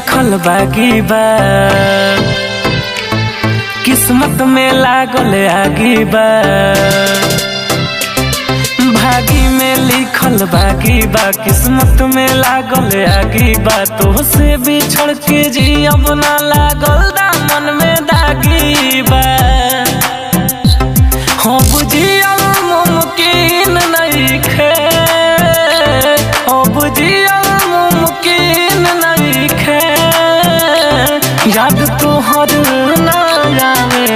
लिखल बागी बा, किस्मत में लागल आगी बा। भागी में लिखल बागी बा, किस्मत में लागल आगी बा। तो से बिछड़ के जियब ना लागल दामन में दागी बा। हो बुझिया मुमकिन नइखे, हो बुझिया मुमकिन नइखे। याद तोहर ना आवे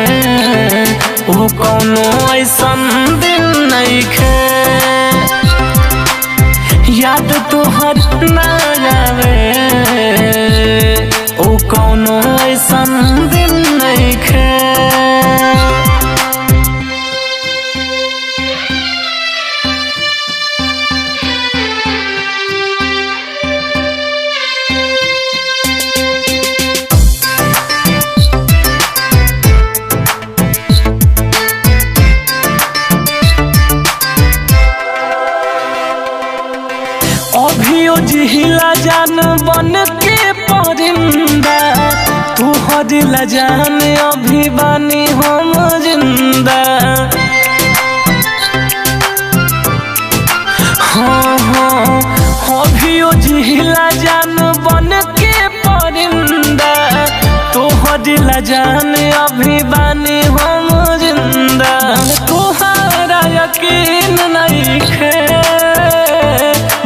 ओ कौनो ऐसन दिन नइखे। याद तोहर ना आवे ओ कौनो ऐसन दिन नइखे। अभियो जिहिला जान बन के परिंदा, तू हदिला जान अभी बानी हम जिंदा। हाँ हाँ अभियो जिहिला जान बन के परिंदा, तू हदिला जान अभी बानी हम जिंदा। तोहारा यकीन नइखे,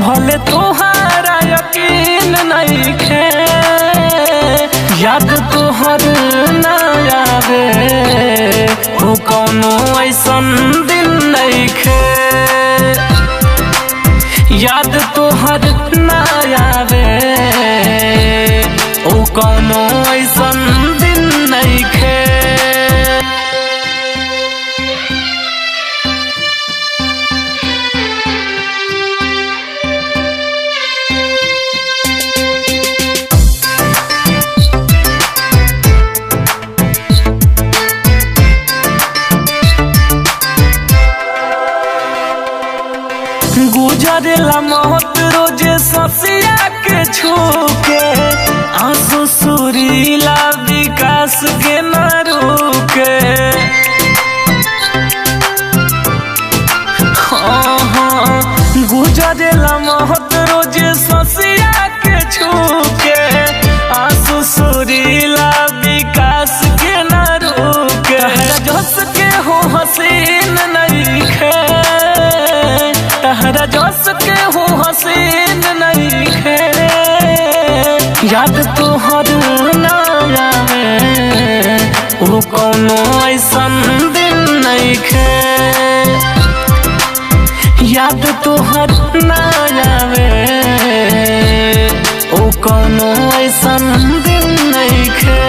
भले तोहारा यकीन नइखे। याद तोहर ना आवे ओ कौनो ऐसन दिन नइखे। याद तोहर ना आवे ओ कौनो ऐसन दिन नइखे। गुजरेला मौत रोजे ससिया के छूके, आंसू सुरीला विकास के न रुके। हाँ हाँ गुजरेला मौत रोजे ससिया के छूके, आंसू सुरीला विकास के न रुके। जस के हो हसीन नइखे, तहरा जस के हो हसीन नइखे। याद तोहर ना आवे ओ कौनो ऐसन दिन नइखे। याद तोहर ना आवे ओ कौनो ऐसन दिन नइखे।